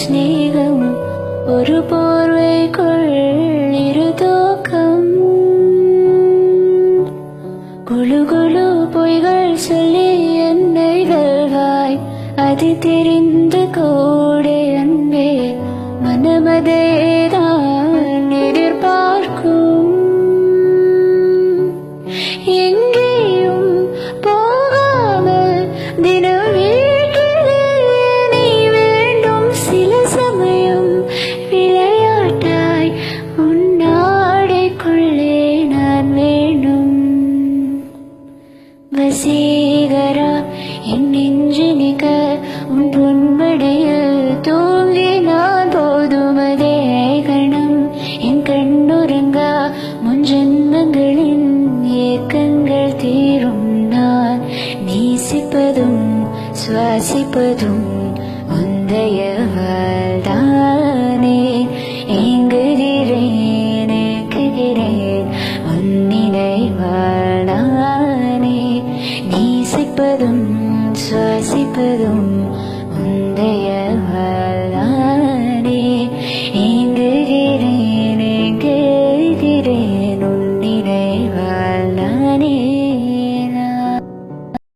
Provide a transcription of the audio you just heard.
ஸ்நேகம் ஒரு போர்வைக்குள் இரு தூக்கம் குழு குழு பொய்கள் சொல்லி என்னை வெல்வாய் அது தெரிந்து கூட அன்பே மனமதேதான் எதிர்பார்க்கும் எங்கேயும் போகாமல் தினம் வீட்டிலே நீ வேண்டும் சில சமயம் விளையாட்டாய் உன்னாடைக்குள்ளே நான் வேண்டும் வசீகரா என் நெஞ்சினிக்க உன் பொன்மடியில் தூங்கி நான் போதுமதே கணம் என் கண்ணுறங்கா முன் ஜென்மங்களின் ஏக்கங்கள் தீரும் நான் நேசிப்பதும் சுவாசிப்பதும் உந்தையவாழ்தானே ஏங்குகிறேன் ஏக்குகிறேன் உன்னினைவாழ்தானே நேசிப்பதும் சுவாசிப்பதும் உந்தையவாழ்தானே